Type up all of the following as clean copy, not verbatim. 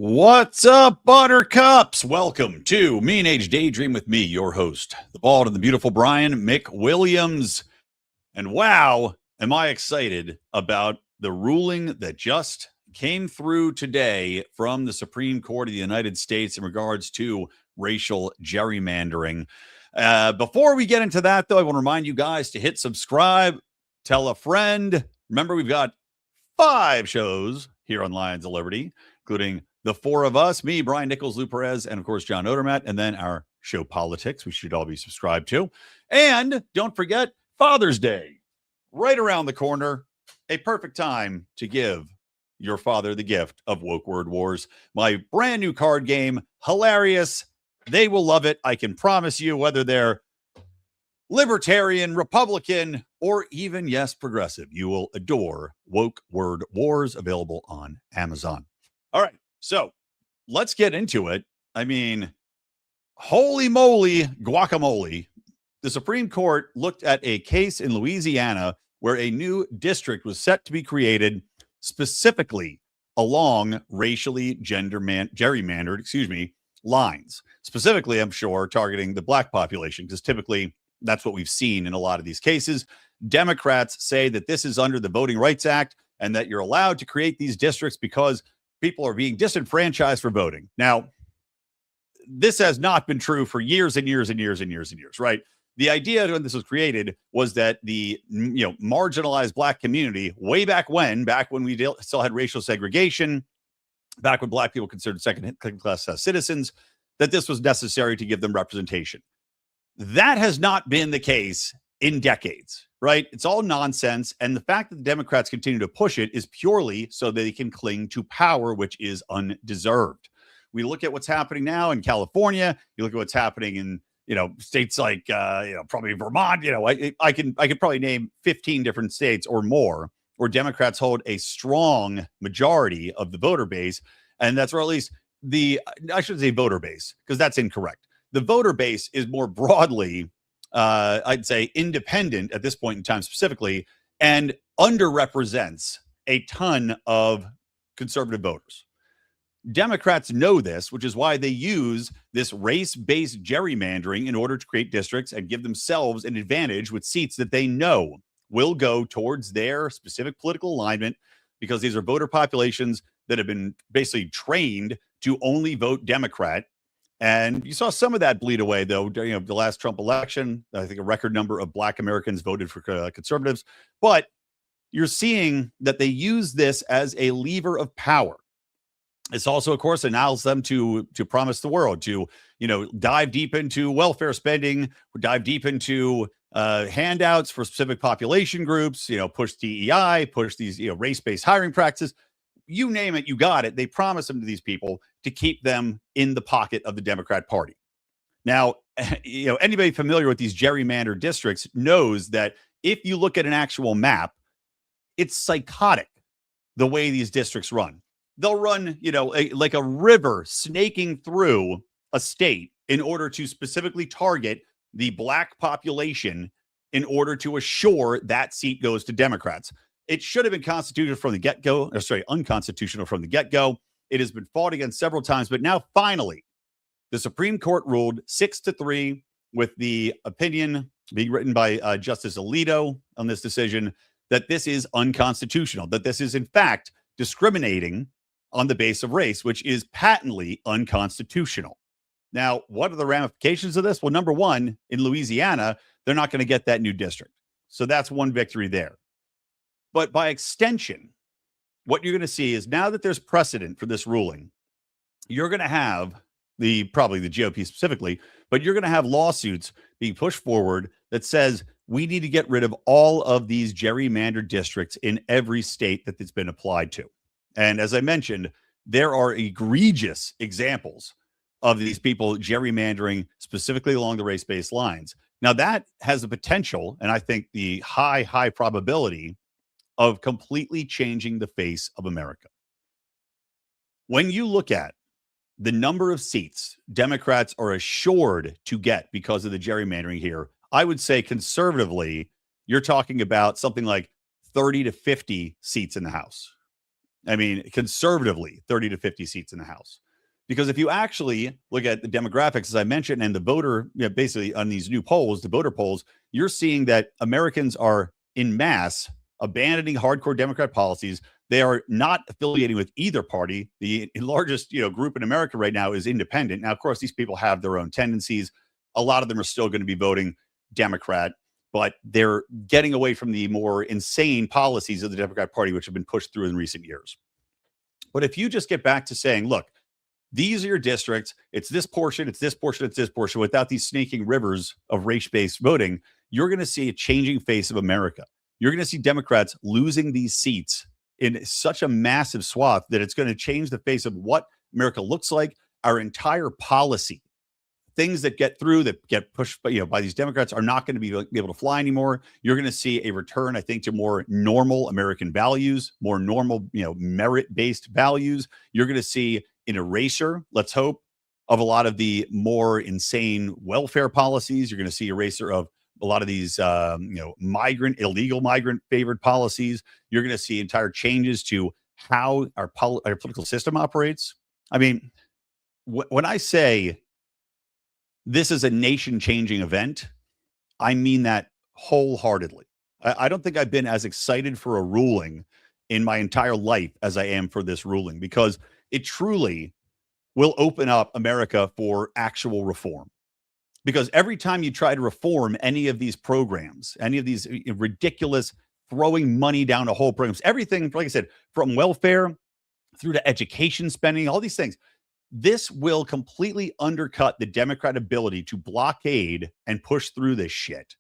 What's up, Buttercups? Welcome to Mean Age Daydream with me, your host, the bald and the beautiful Brian McWilliams. And wow, am I excited about the ruling that just came through today from the Supreme Court of the United States in regards to racial gerrymandering. Before we get into that, though, I want to remind you guys to hit subscribe, tell a friend. Remember, we've got 5 shows here on Lions of Liberty, including the 4 of us, me, Brian Nichols, Lou Perez, and of course, John Odermatt, and then our show Politics, we should all be subscribed to. And don't forget Father's Day, right around the corner, a perfect time to give your father the gift of Woke Word Wars, my brand new card game, hilarious. They will love it. I can promise you, whether they're libertarian, Republican, or even, yes, progressive, you will adore Woke Word Wars, available on Amazon. All right. So let's get into it. I mean, holy moly, guacamole. The Supreme Court looked at a case in Louisiana where a new district was set to be created specifically along racially gerrymandered, lines. Specifically, I'm sure, targeting the black population, because typically that's what we've seen in a lot of these cases. Democrats say that this is under the Voting Rights Act and that you're allowed to create these districts because people are being disenfranchised for voting. Now, this has not been true for years and years and years and years and years, right? The idea when this was created was that the marginalized black community, way back when we still had racial segregation, back when black people considered second-class citizens, that this was necessary to give them representation. That has not been the case in decades, right? It's all nonsense. And the fact that the Democrats continue to push it is purely so they can cling to power, which is undeserved. We look at what's happening now in California. You look at what's happening in, states like, probably Vermont. I could probably name 15 different states or more where Democrats hold a strong majority of the voter base. And that's where at least I shouldn't say voter base, because that's incorrect. The voter base is more broadly, I'd say, independent at this point in time specifically, and underrepresents a ton of conservative voters. Democrats know this, which is why they use this race-based gerrymandering in order to create districts and give themselves an advantage with seats that they know will go towards their specific political alignment, because these are voter populations that have been basically trained to only vote Democrat. And you saw some of that bleed away, though, during the last Trump election. I think a record number of black Americans voted for conservatives. But you're seeing that they use this as a lever of power. It's also, of course, allows them to promise the world, to dive deep into welfare spending, dive deep into handouts for specific population groups, push DEI, push these race-based hiring practices. You name it, you got it. They promise them to these people to keep them in the pocket of the Democrat Party. Now, anybody familiar with these gerrymandered districts knows that if you look at an actual map, it's psychotic the way these districts run. They'll run, like a river snaking through a state in order to specifically target the black population in order to assure that seat goes to Democrats. It should have been unconstitutional from the get-go. It has been fought against several times, but now finally, the Supreme Court ruled 6-3 with the opinion being written by Justice Alito on this decision that this is unconstitutional, that this is in fact discriminating on the base of race, which is patently unconstitutional. Now, what are the ramifications of this? Well, number one, in Louisiana, they're not going to get that new district. So that's one victory there. But by extension, what you're going to see is now that there's precedent for this ruling, you're going to have probably the GOP specifically, but you're going to have lawsuits being pushed forward that says we need to get rid of all of these gerrymandered districts in every state that it's been applied to. And as I mentioned, there are egregious examples of these people gerrymandering specifically along the race-based lines. Now that has the potential, and I think the high probability of completely changing the face of America. When you look at the number of seats Democrats are assured to get because of the gerrymandering here, I would say conservatively, you're talking about something like 30 to 50 seats in the House. I mean, conservatively, 30 to 50 seats in the House. Because if you actually look at the demographics, as I mentioned, and the voter, basically on these new polls, the voter polls, you're seeing that Americans are in mass abandoning hardcore Democrat policies. They are not affiliating with either party. The largest, group in America right now is independent. Now, of course, these people have their own tendencies. A lot of them are still going to be voting Democrat, but they're getting away from the more insane policies of the Democrat Party, which have been pushed through in recent years. But if you just get back to saying, look, these are your districts, it's this portion, it's this portion, it's this portion, without these snaking rivers of race-based voting, you're going to see a changing face of America. You're going to see Democrats losing these seats in such a massive swath that it's going to change the face of what America looks like. Our entire policy, things that get through, that get pushed by these Democrats, are not going to be able to fly anymore. You're going to see a return, I think, to more normal American values, more normal, merit-based values. You're going to see an erasure, let's hope, of a lot of the more insane welfare policies. You're going to see erasure of a lot of these, illegal migrant favored policies. You're going to see entire changes to how our political system operates. I mean, when I say this is a nation-changing event, I mean that wholeheartedly. I don't think I've been as excited for a ruling in my entire life as I am for this ruling, because it truly will open up America for actual reform. Because every time you try to reform any of these programs, any of these ridiculous throwing money down a hole programs, everything, like I said, from welfare through to education spending, all these things, this will completely undercut the Democrat ability to blockade and push through this shit.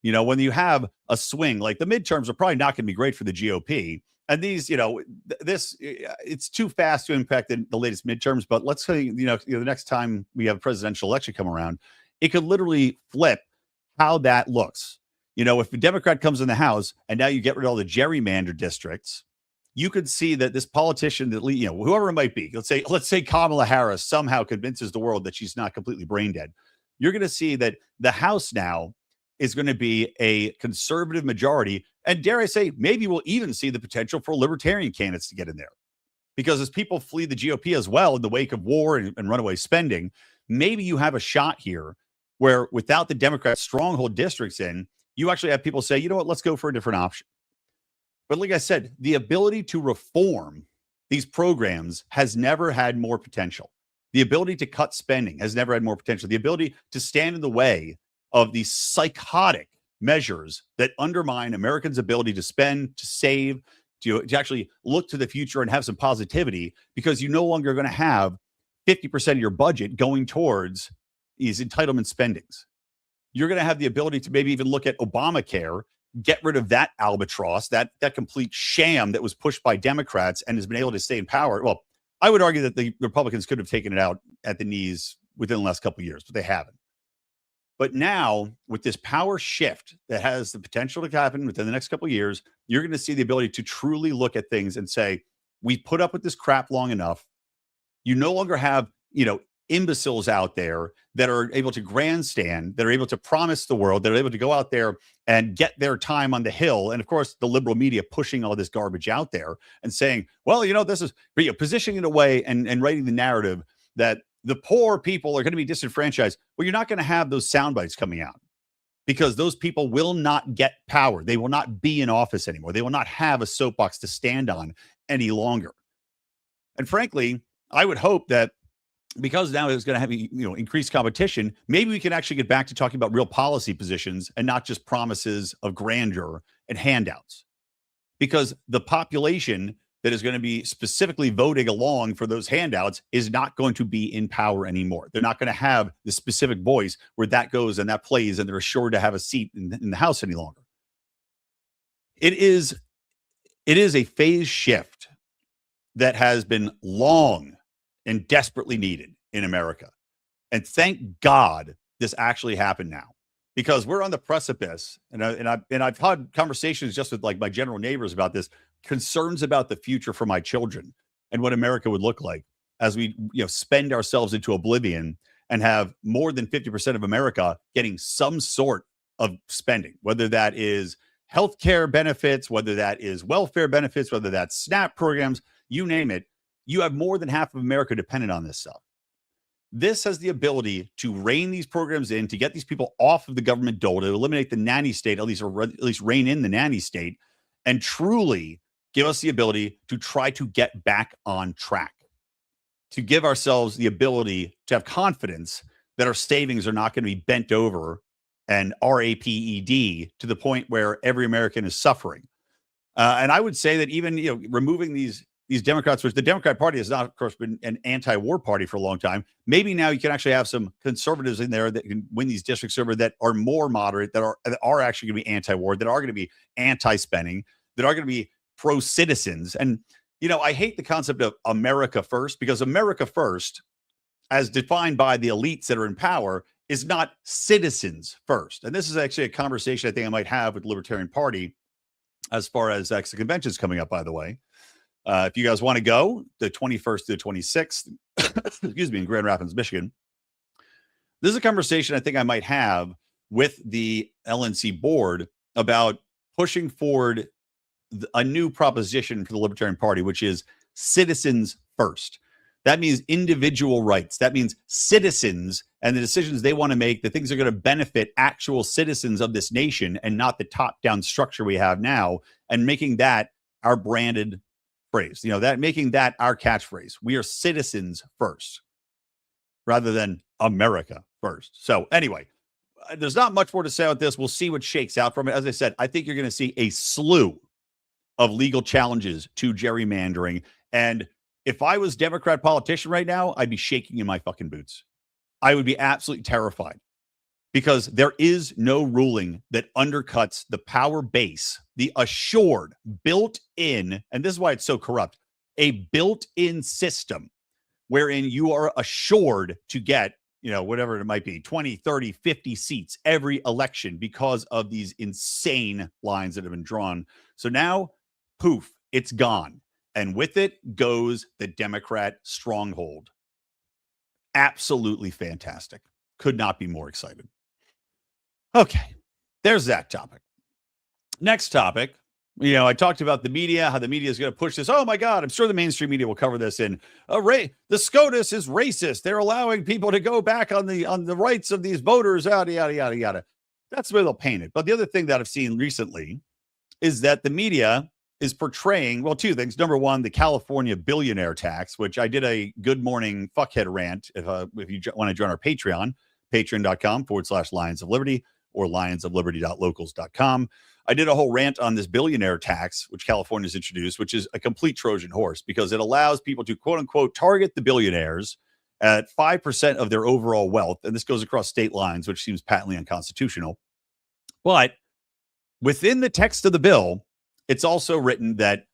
When you have a swing, like the midterms are probably not going to be great for the GOP. And these, it's too fast to impact the latest midterms. But let's say, the next time we have a presidential election come around, it could literally flip how that looks. If a Democrat comes in the House and now you get rid of all the gerrymandered districts, you could see that this politician, that whoever it might be, let's say Kamala Harris somehow convinces the world that she's not completely brain dead. You're going to see that the House now is going to be a conservative majority. And dare I say, maybe we'll even see the potential for libertarian candidates to get in there. Because as people flee the GOP as well in the wake of war and runaway spending, maybe you have a shot here where, without the Democrat stronghold districts in, you actually have people say, you know what, let's go for a different option. But like I said, the ability to reform these programs has never had more potential. The ability to cut spending has never had more potential. The ability to stand in the way of these psychotic measures that undermine Americans' ability to spend, to save, to actually look to the future and have some positivity, because you no longer are going to have 50% of your budget going towards these entitlement spendings. You're going to have the ability to maybe even look at Obamacare, get rid of that albatross, that complete sham that was pushed by Democrats and has been able to stay in power. Well, I would argue that the Republicans could have taken it out at the knees within the last couple of years, but they haven't. But now, with this power shift that has the potential to happen within the next couple of years, you're going to see the ability to truly look at things and say, we put up with this crap long enough. You no longer have, imbeciles out there that are able to grandstand, that are able to promise the world, that are able to go out there and get their time on the Hill. And of course, the liberal media pushing all this garbage out there and saying, well, this is positioning it away and writing the narrative that the poor people are going to be disenfranchised. Well, you're not going to have those sound bites coming out, because those people will not get power. They will not be in office anymore. They will not have a soapbox to stand on any longer. And frankly, I would hope that, because now it's going to have increased competition, maybe we can actually get back to talking about real policy positions and not just promises of grandeur and handouts. Because the population that is going to be specifically voting along for those handouts is not going to be in power anymore. They're not going to have the specific voice where that goes and that plays, and they're assured to have a seat in the House any longer. It is a phase shift that has been long and desperately needed in America. And thank God this actually happened now, because we're on the precipice. And I've had conversations just with like my general neighbors about this, concerns about the future for my children and what America would look like as we spend ourselves into oblivion and have more than 50% of America getting some sort of spending, whether that is healthcare benefits, whether that is welfare benefits, whether that's SNAP programs. you name it. You have more than half of America dependent on this stuff. This has the ability to rein these programs in, to get these people off of the government dole, to eliminate the nanny state, or at least rein in the nanny state, and truly give us the ability to try to get back on track, to give ourselves the ability to have confidence that our savings are not going to be bent over and RAPED to the point where every American is suffering. And I would say that even, removing these Democrats, which the Democrat Party has not, of course, been an anti-war party for a long time. Maybe now you can actually have some conservatives in there that can win these districts over, that are more moderate, that are actually going to be anti-war, that are going to be anti-spending, that are going to be pro-citizens. And, I hate the concept of America first, because America first, as defined by the elites that are in power, is not citizens first. And this is actually a conversation I think I might have with the Libertarian Party as far as the convention's coming up, by the way. If you guys want to go, the 21st to the 26th, excuse me, in Grand Rapids, Michigan, this is a conversation I think I might have with the LNC board about pushing forward a new proposition for the Libertarian Party, which is citizens first. That means individual rights. That means citizens and the decisions they want to make, the things that are going to benefit actual citizens of this nation, and not the top-down structure we have now, and making that our branded phrase, that making that our catchphrase. We are citizens first rather than America first. So anyway, there's not much more to say about this. We'll see what shakes out from it. As I said, I think you're going to see a slew of legal challenges to gerrymandering. And if I was Democrat politician right now, I'd be shaking in my fucking boots. I would be absolutely terrified, because there is no ruling that undercuts the power base, the assured, built-in, and this is why it's so corrupt, a built-in system wherein you are assured to get, whatever it might be, 20, 30, 50 seats every election because of these insane lines that have been drawn. So now, poof, it's gone. And with it goes the Democrat stronghold. Absolutely fantastic. Could not be more excited. Okay, there's that topic. Next topic. I talked about the media, how the media is going to push this. Oh my God, I'm sure the mainstream media will cover this in the SCOTUS is racist. They're allowing people to go back on the rights of these voters, yada, yada, yada, yada. That's the way they'll paint it. But the other thing that I've seen recently is that the media is portraying, well, two things. Number one, the California billionaire tax, which I did a good morning fuckhead rant. If you want to join our Patreon, patreon.com/Lions of Liberty or lionsofliberty.locals.com. I did a whole rant on this billionaire tax, which California's introduced, which is a complete Trojan horse, because it allows people to, quote unquote, target the billionaires at 5% of their overall wealth. And this goes across state lines, which seems patently unconstitutional. But within the text of the bill, it's also written that,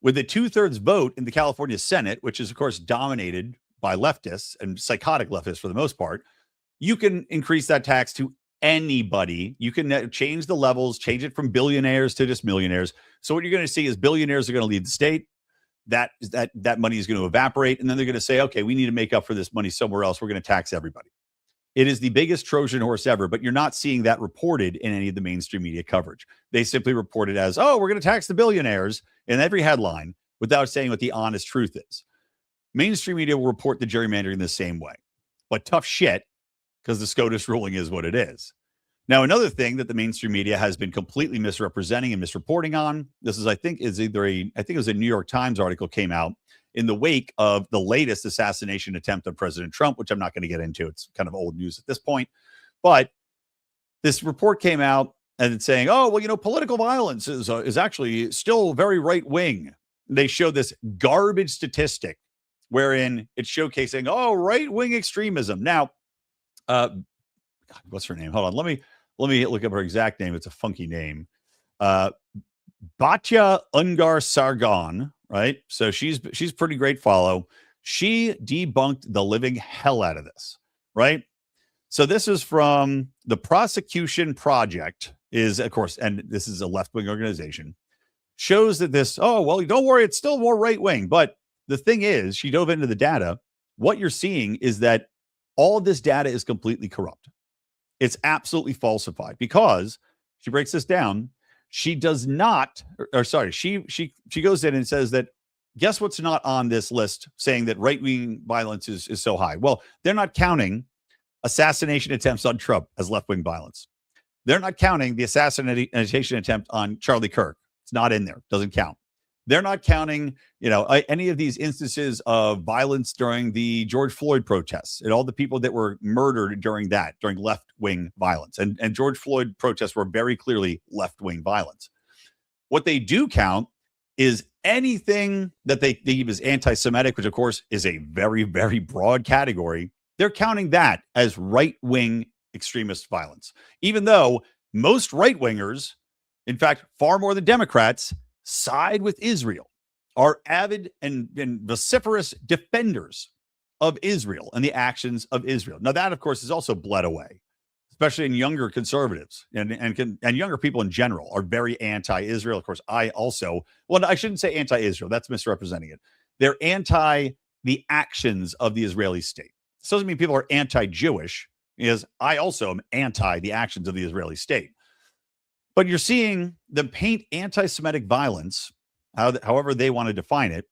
with a 2/3 vote in the California Senate, which is, of course, dominated by leftists and psychotic leftists for the most part, you can increase that tax to anybody. You can change the levels, change it from billionaires to just millionaires. So what you're going to see is billionaires are going to leave the state. That money is going to evaporate. And then they're going to say, okay, we need to make up for this money somewhere else. We're going to tax everybody. It is the biggest Trojan horse ever, but you're not seeing that reported in any of the mainstream media coverage. They simply report it as, we're going to tax the billionaires in every headline, without saying what the honest truth is. Mainstream media will report the gerrymandering the same way, but tough shit, because the SCOTUS ruling is what it is. Now, another thing that the mainstream media has been completely misrepresenting and misreporting on, this is, I think it was a New York Times article came out in the wake of the latest assassination attempt on President Trump, which I'm not going to get into. It's kind of old news at this point. But this report came out and it's saying, political violence is actually still very right-wing. They show this garbage statistic wherein it's showcasing, right-wing extremism. Now, God, what's her name? Hold on. Let me look up her exact name. It's a funky name. Batya Ungar Sargon, right? So she's pretty great follow. She debunked the living hell out of this, right? So this is from the Prosecution Project, is, of course, and this is a left-wing organization, shows that this, don't worry, it's still more right-wing. But the thing is, she dove into the data. What you're seeing is that all of this data is completely corrupt. It's absolutely falsified, because she breaks this down. She does not, she goes in and says that Guess what's not on this list saying that right-wing violence is so high? Well, they're not counting assassination attempts on Trump as left-wing violence. They're not counting the assassination attempt on Charlie Kirk. It's not in there. Doesn't count. They're not counting, any of these instances of violence during the George Floyd protests and all the people that were murdered during left-wing violence. And George Floyd protests were very clearly left-wing violence. What they do count is anything that they deem as anti-Semitic, which of course is a very, very broad category. They're counting that as right-wing extremist violence, even though most right-wingers, in fact, far more than Democrats, side with Israel, are avid and vociferous defenders of Israel and the actions of Israel. Now, that, of course, is also bled away, especially in younger conservatives and younger people in general are very anti-Israel. Of course, I shouldn't say anti-Israel. That's misrepresenting it. They're anti the actions of the Israeli state. This doesn't mean people are anti-Jewish, because I also am anti the actions of the Israeli state. But you're seeing them paint anti-Semitic violence, however they want to define it,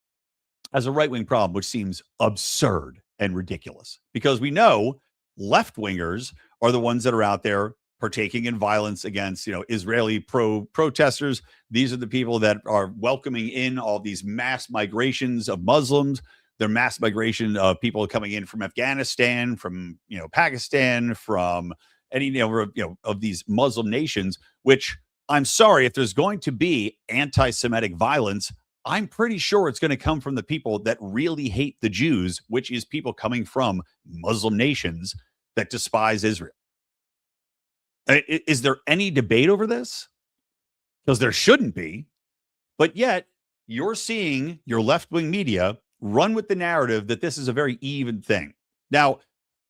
as a right-wing problem, which seems absurd and ridiculous. Because we know left-wingers are the ones that are out there partaking in violence against, Israeli protesters. These are the people that are welcoming in all these mass migrations of Muslims. Their mass migration of people coming in from Afghanistan, from Pakistan, from any of these Muslim nations. Which, I'm sorry, if there's going to be anti-Semitic violence, I'm pretty sure it's going to come from the people that really hate the Jews, which is people coming from Muslim nations that despise Israel. Is there any debate over this? Because there shouldn't be. But yet, you're seeing your left-wing media run with the narrative that this is a very even thing. Now,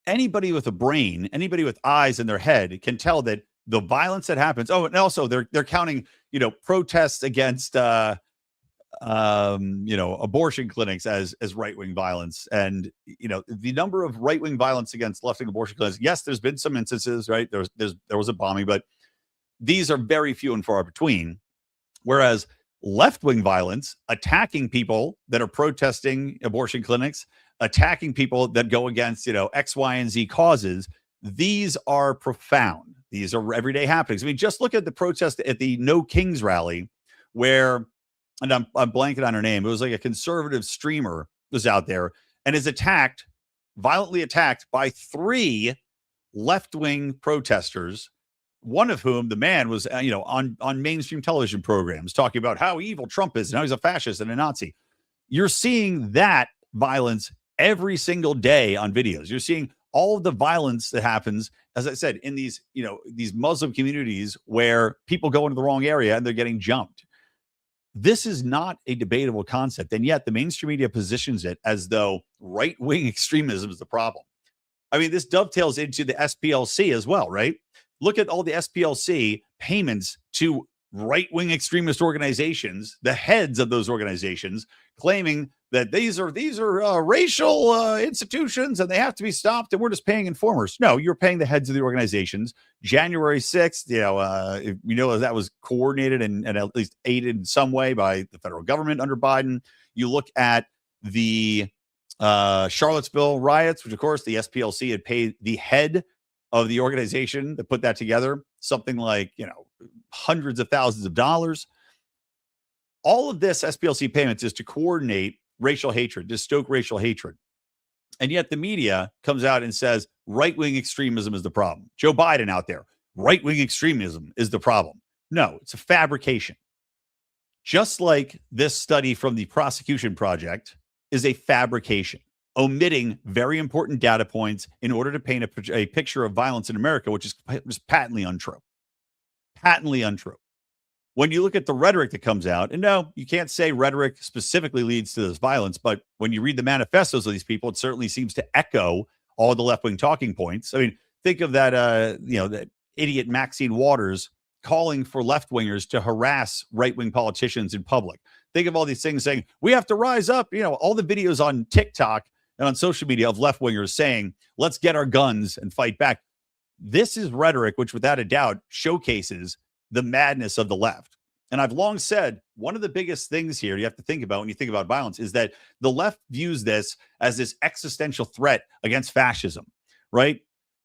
anybody with a brain, anybody with eyes in their head can tell that the violence that happens. Oh, and also they're counting, protests against, abortion clinics as right-wing violence. And, the number of right-wing violence against left-wing abortion clinics. Yes, there's been some instances, right? There was a bombing, but these are very few and far between. Whereas left-wing violence, attacking people that are protesting abortion clinics, attacking people that go against, X, Y, and Z causes, these are profound. These are everyday happenings. I mean, just look at the protest at the No Kings rally where, and I'm blanking on her name, it was like a conservative streamer was out there and is violently attacked by 3 left-wing protesters, one of whom, the man, was on mainstream television programs talking about how evil Trump is and how he's a fascist and a Nazi. You're seeing that violence every single day on videos. You're seeing all of the violence that happens, as I said, in these Muslim communities where people go into the wrong area and they're getting jumped. This is not a debatable concept, and yet the mainstream media positions it as though right-wing extremism is the problem. I mean, this dovetails into the SPLC as well, right? Look at all the SPLC payments to right-wing extremist organizations, the heads of those organizations, claiming that these are racial institutions and they have to be stopped, and we're just paying informers. No, you're paying the heads of the organizations. January 6th, that was coordinated and at least aided in some way by the federal government under Biden. You look at the Charlottesville riots, which of course the SPLC had paid the head of the organization that put that together something like, hundreds of thousands of dollars. All of this SPLC payments is to coordinate racial hatred, to stoke racial hatred. And yet the media comes out and says right-wing extremism is the problem. Joe Biden out there, right-wing extremism is the problem. No, it's a fabrication. Just like this study from the Prosecution Project is a fabrication, omitting very important data points in order to paint a picture of violence in America, which is patently untrue. Patently untrue. When you look at the rhetoric that comes out, and no, you can't say rhetoric specifically leads to this violence, but when you read the manifestos of these people, it certainly seems to echo all the left-wing talking points. I mean, think of that, that idiot Maxine Waters calling for left-wingers to harass right-wing politicians in public. Think of all these things saying, we have to rise up, all the videos on TikTok and on social media of left-wingers saying, let's get our guns and fight back. This is rhetoric which, without a doubt, showcases the madness of the left. And I've long said one of the biggest things here you have to think about when you think about violence is that the left views this as this existential threat against fascism, right?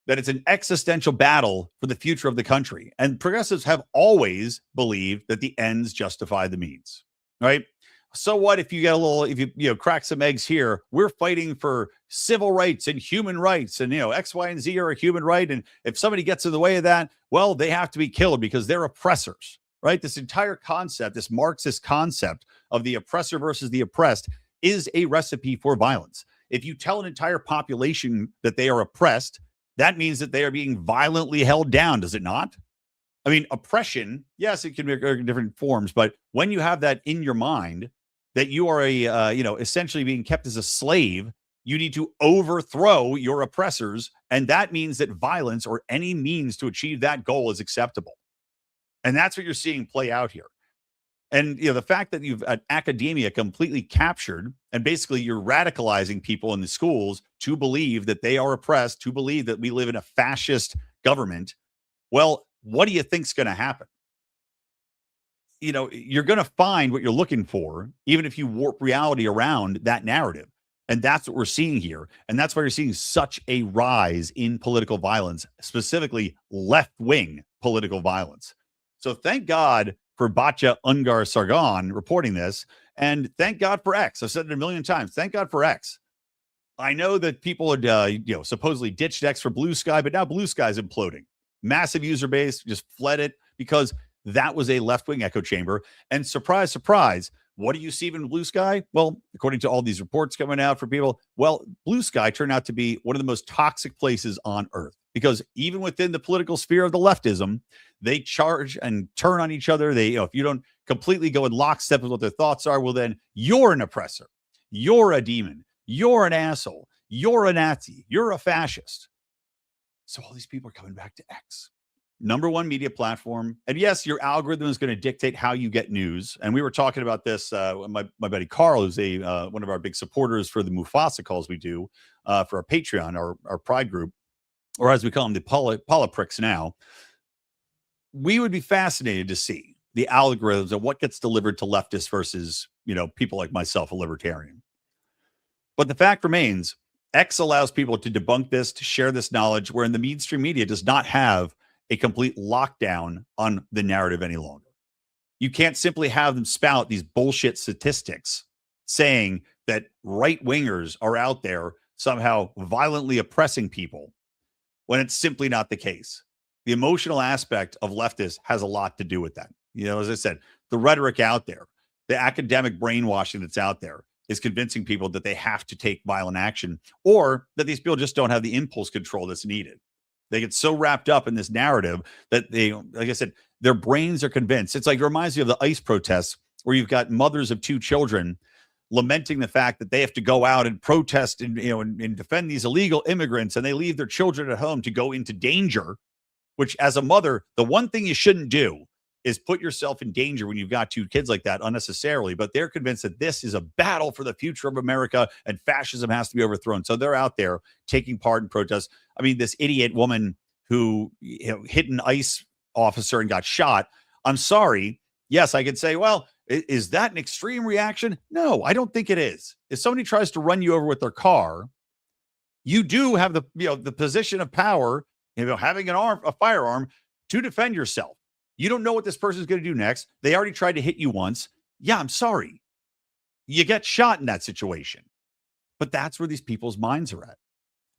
That it's an existential battle for the future of the country. And progressives have always believed that the ends justify the means, right? So what if you get a little, if you crack some eggs here, we're fighting for civil rights and human rights, and X, Y, and Z are a human right. And if somebody gets in the way of that, well, they have to be killed because they're oppressors, right? This entire concept, this Marxist concept of the oppressor versus the oppressed, is a recipe for violence. If you tell an entire population that they are oppressed, that means that they are being violently held down, does it not? I mean, oppression, yes, it can be in different forms, but when you have that in your mind, that you are essentially being kept as a slave, you need to overthrow your oppressors. And that means that violence or any means to achieve that goal is acceptable. And that's what you're seeing play out here. And the fact that you've academia completely captured, and basically you're radicalizing people in the schools to believe that they are oppressed, to believe that we live in a fascist government. Well, what do you think's going to happen? You're going to find what you're looking for, even if you warp reality around that narrative. And that's what we're seeing here. And that's why you're seeing such a rise in political violence, specifically left-wing political violence. So thank God for Batya Ungar Sargon reporting this. And thank God for X. I've said it a million times. Thank God for X. I know that people had, supposedly ditched X for Blue Sky, but now Blue Sky is imploding. Massive user base just fled it because that was a left-wing echo chamber. And surprise, surprise, what do you see in Blue Sky? Well, according to all these reports coming out for people, well, Blue Sky turned out to be one of the most toxic places on earth, because even within the political sphere of the leftism, they charge and turn on each other. They, if you don't completely go in lockstep with what their thoughts are, well, then you're an oppressor. You're a demon. You're an asshole. You're a Nazi. You're a fascist. So all these people are coming back to X. Number one media platform. And yes, your algorithm is going to dictate how you get news. And we were talking about this. My buddy Carl, who's one of our big supporters for the Mufasa calls we do for our Patreon, our Pride group, or as we call them, the Polipricks now. We would be fascinated to see the algorithms of what gets delivered to leftists versus, people like myself, a libertarian. But the fact remains, X allows people to debunk this, to share this knowledge, wherein the mainstream media does not have a complete lockdown on the narrative any longer. You can't simply have them spout these bullshit statistics saying that right-wingers are out there somehow violently oppressing people when it's simply not the case. The emotional aspect of leftists has a lot to do with that. As I said, the rhetoric out there, the academic brainwashing that's out there is convincing people that they have to take violent action, or that these people just don't have the impulse control that's needed. They get so wrapped up in this narrative that they, like I said, their brains are convinced. It's like, it reminds me of the ICE protests where you've got mothers of two children lamenting the fact that they have to go out and protest and, and defend these illegal immigrants, and they leave their children at home to go into danger, which as a mother, the one thing you shouldn't do is put yourself in danger when you've got two kids like that unnecessarily. But they're convinced that this is a battle for the future of America and fascism has to be overthrown. So they're out there taking part in protests. I mean, this idiot woman who hit an ICE officer and got shot. I'm sorry. Yes, I could say, well, is that an extreme reaction? No, I don't think it is. If somebody tries to run you over with their car, you do have the position of power, having a firearm to defend yourself. You don't know what this person is going to do next. They already tried to hit you once. Yeah, I'm sorry. You get shot in that situation. But that's where these people's minds are at.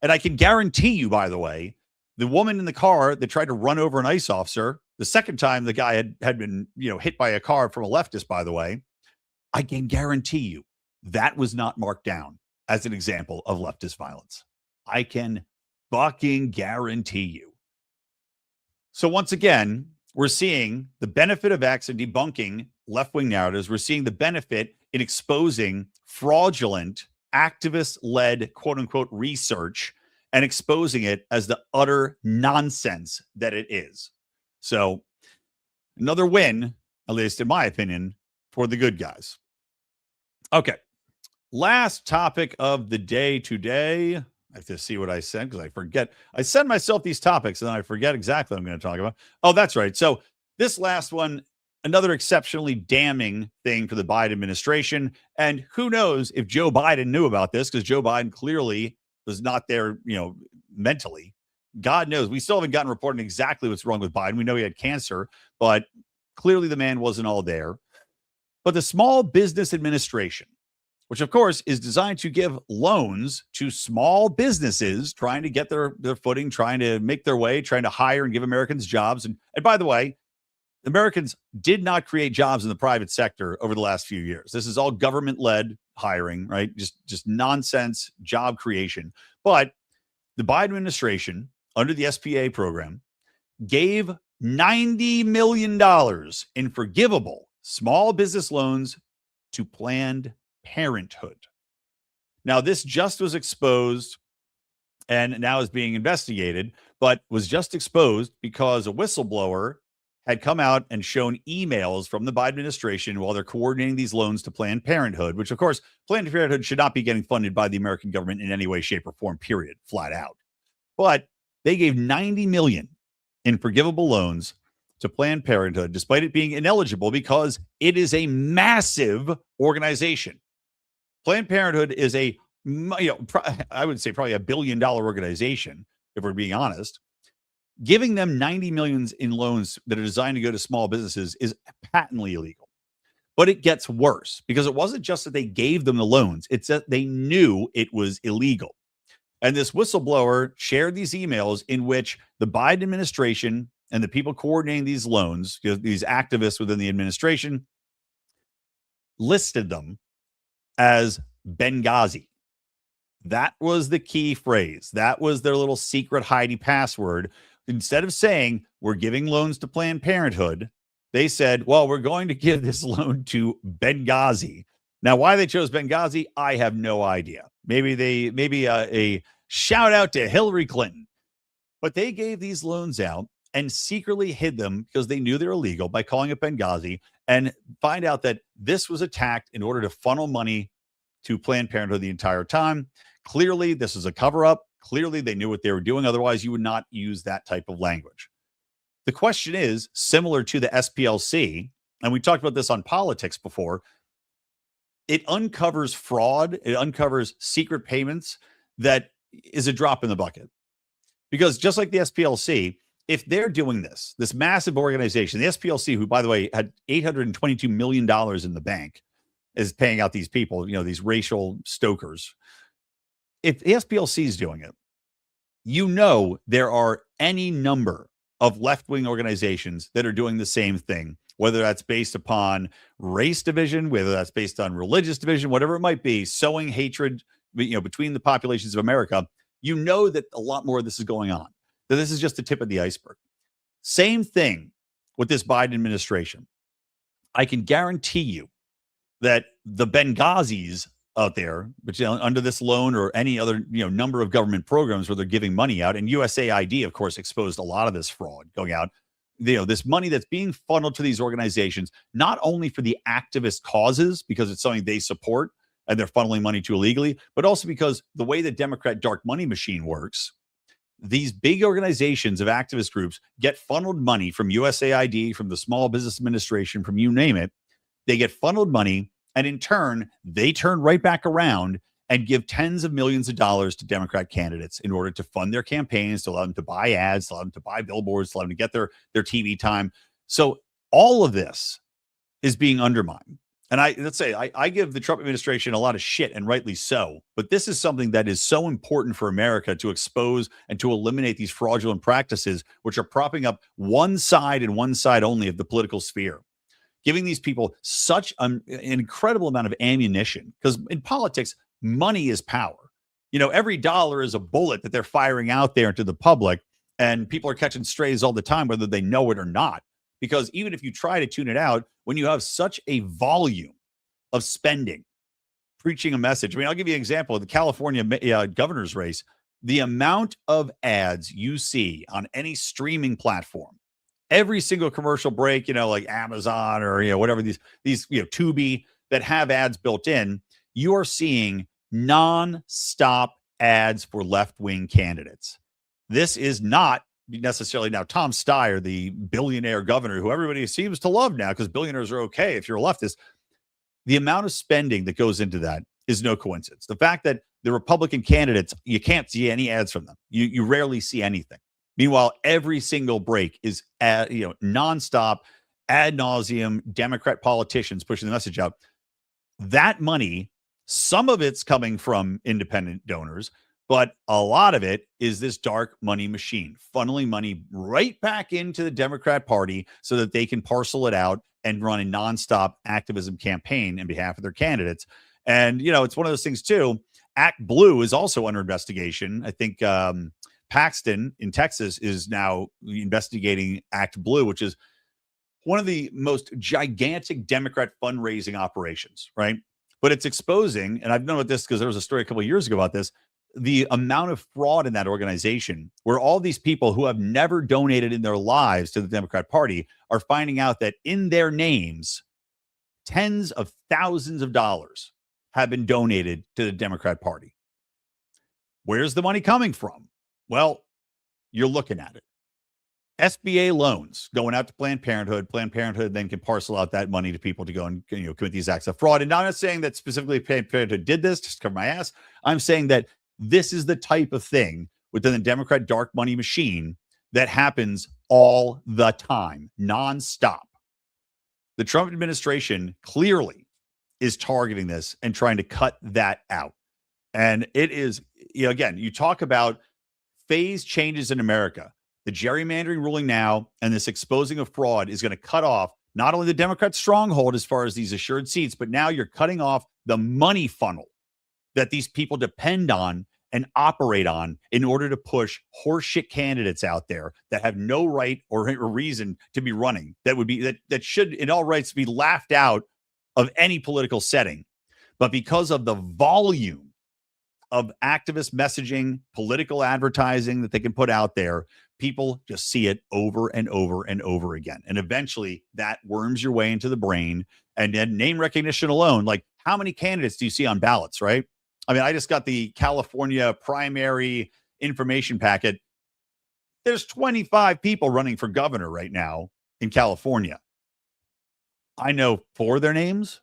And I can guarantee you, by the way, the woman in the car that tried to run over an ICE officer, the second time the guy had been, hit by a car from a leftist, by the way, I can guarantee you that was not marked down as an example of leftist violence. I can fucking guarantee you. So once again, we're seeing the benefit of X in debunking left-wing narratives. We're seeing the benefit in exposing fraudulent, activist-led, quote-unquote, research and exposing it as the utter nonsense that it is. So another win, at least in my opinion, for the good guys. Okay. Last topic of the day today. I have to see what I said because I forget. I send myself these topics and then I forget exactly what I'm going to talk about. Oh, that's right. So this last one, another exceptionally damning thing for the Biden administration. And who knows if Joe Biden knew about this, because Joe Biden clearly was not there, mentally. God knows. We still haven't gotten reported exactly what's wrong with Biden. We know he had cancer, but clearly the man wasn't all there. But the Small Business Administration, which of course is designed to give loans to small businesses trying to get their footing, trying to make their way, trying to hire and give Americans jobs. And by the way, Americans did not create jobs in the private sector over the last few years. This is all government-led hiring, right? Just nonsense job creation. But the Biden administration, under the SBA program, gave $90 million in forgivable small business loans to Planned Parenthood. Now, this just was exposed and now is being investigated, but was just exposed because a whistleblower had come out and shown emails from the Biden administration while they're coordinating these loans to Planned Parenthood, which, of course, Planned Parenthood should not be getting funded by the American government in any way, shape, or form, period, flat out. But they gave $90 million in forgivable loans to Planned Parenthood, despite it being ineligible because it is a massive organization. Planned Parenthood is I would say probably $1 billion organization, if we're being honest. Giving them $90 million in loans that are designed to go to small businesses is patently illegal. But it gets worse because it wasn't just that they gave them the loans, it's that they knew it was illegal. And this whistleblower shared these emails in which the Biden administration and the people coordinating these loans, these activists within the administration, listed them as Benghazi. That was the key phrase. That was their little secret hidey password. Instead of saying, we're giving loans to Planned Parenthood, they said, well, we're going to give this loan to Benghazi. Now, why they chose Benghazi, I have no idea. Maybe a shout out to Hillary Clinton. But they gave these loans out and secretly hid them because they knew they were illegal by calling it Benghazi, and find out that this was attacked in order to funnel money to Planned Parenthood the entire time. Clearly, this is a cover-up. Clearly, they knew what they were doing. Otherwise, you would not use that type of language. The question is, similar to the SPLC, and we talked about this on politics before, it uncovers fraud. It uncovers secret payments that is a drop in the bucket. Because just like the SPLC, if they're doing this massive organization, the SPLC, who, by the way, had $822 million in the bank, is paying out these people, these racial stokers. If the SPLC is doing it, there are any number of left-wing organizations that are doing the same thing, whether that's based upon race division, whether that's based on religious division, whatever it might be, sowing hatred, between the populations of America. That a lot more of this is going on. That this is just the tip of the iceberg. Same thing with this Biden administration. I can guarantee you that the Benghazis out there, which under this loan or any other number of government programs where they're giving money out, and USAID, of course, exposed a lot of this fraud going out. This money that's being funneled to these organizations, not only for the activist causes, because it's something they support and they're funneling money to illegally, but also because the way the Democrat dark money machine works, these big organizations of activist groups get funneled money from USAID, from the Small Business Administration, from you name it. They get funneled money, and in turn, they turn right back around and give tens of millions of dollars to Democrat candidates in order to fund their campaigns, to allow them to buy ads, to allow them to buy billboards, to allow them to get their TV time. So all of this is being undermined. And I give the Trump administration a lot of shit, and rightly so. But this is something that is so important for America to expose and to eliminate these fraudulent practices, which are propping up one side and one side only of the political sphere, giving these people such an incredible amount of ammunition. Because in politics, money is power. Every dollar is a bullet that they're firing out there into the public, and people are catching strays all the time, whether they know it or not. Because even if you try to tune it out, when you have such a volume of spending, preaching a message. I'll give you an example of the California governor's race. The amount of ads you see on any streaming platform, every single commercial break, like Amazon or, whatever these Tubi that have ads built in, you are seeing non-stop ads for left-wing candidates. This is not necessarily now Tom Steyer, the billionaire governor who everybody seems to love now because billionaires are okay if you're a leftist. The amount of spending that goes into that is no coincidence. The fact that the Republican candidates, you can't see any ads from them. You rarely see anything. Meanwhile, every single break is nonstop, ad nauseum Democrat politicians pushing the message out. That money, some of it's coming from independent donors, but a lot of it is this dark money machine, funneling money right back into the Democrat Party so that they can parcel it out and run a nonstop activism campaign in behalf of their candidates. And, it's one of those things, too. Act Blue is also under investigation. I think Paxton in Texas is now investigating Act Blue, which is one of the most gigantic Democrat fundraising operations, right? But it's exposing, and I've known about this because there was a story a couple of years ago about this, the amount of fraud in that organization where all these people who have never donated in their lives to the Democrat Party are finding out that in their names, tens of thousands of dollars have been donated to the Democrat Party. Where's the money coming from? Well, you're looking at it. SBA loans going out to Planned Parenthood. Planned Parenthood then can parcel out that money to people to go and commit these acts of fraud. And I'm not saying that specifically Planned Parenthood did this just to cover my ass. I'm saying that this is the type of thing within the Democrat dark money machine that happens all the time, nonstop. The Trump administration clearly is targeting this and trying to cut that out. And it is, again, you talk about phase changes in America. The gerrymandering ruling now and this exposing of fraud is going to cut off not only the Democrat stronghold as far as these assured seats, but now you're cutting off the money funnel that these people depend on and operate on in order to push horseshit candidates out there that have no right or reason to be running. That would be that should in all rights be laughed out of any political setting. But because of the volume of activist messaging, political advertising that they can put out there, people just see it over and over and over again. And eventually that worms your way into the brain. And then name recognition alone, like how many candidates do you see on ballots, right? I mean, I just got the California primary information packet. There's 25 people running for governor right now in California. I know 4 of their names,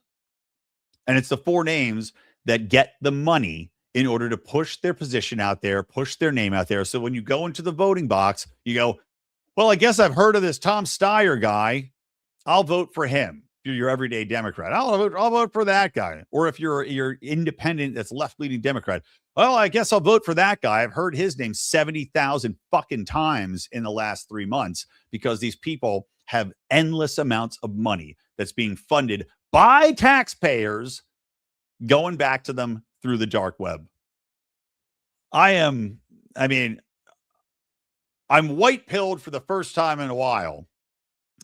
and it's the 4 names that get the money in order to push their position out there, push their name out there. So when you go into the voting box, you go, well, I guess I've heard of this Tom Steyer guy. I'll vote for him. If you're your everyday Democrat, I'll vote for that guy. Or if you're independent, that's left-leaning Democrat, well, I guess I'll vote for that guy. I've heard his name 70,000 fucking times in the last 3 months because these people have endless amounts of money that's being funded by taxpayers going back to them through the dark web. I'm white-pilled for the first time in a while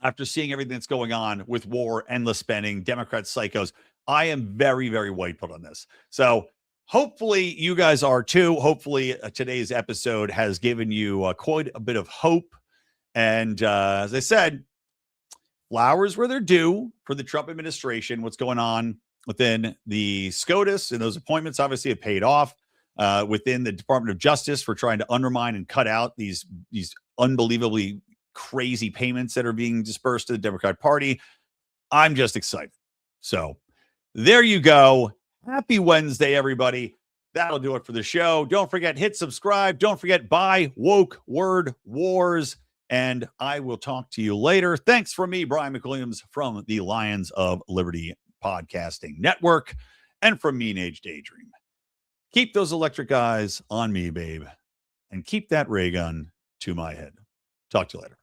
after seeing everything that's going on with war, endless spending, Democrat psychos. I am very, very white-pilled on this. So hopefully you guys are too. Hopefully today's episode has given you quite a bit of hope. And as I said, flowers where they're due for the Trump administration. What's going on within the SCOTUS and those appointments obviously have paid off within the Department of Justice for trying to undermine and cut out these unbelievably crazy payments that are being dispersed to the Democrat Party. I'm just excited. So there you go. Happy Wednesday, everybody. That'll do it for the show. Don't forget, hit subscribe. Don't forget, buy Woke Word Wars. And I will talk to you later. Thanks from me, Brian McWilliams, from the Lions of Liberty Podcasting Network and from Mean Age Daydream. Keep those electric eyes on me, babe, and keep that ray gun to my head. Talk to you later.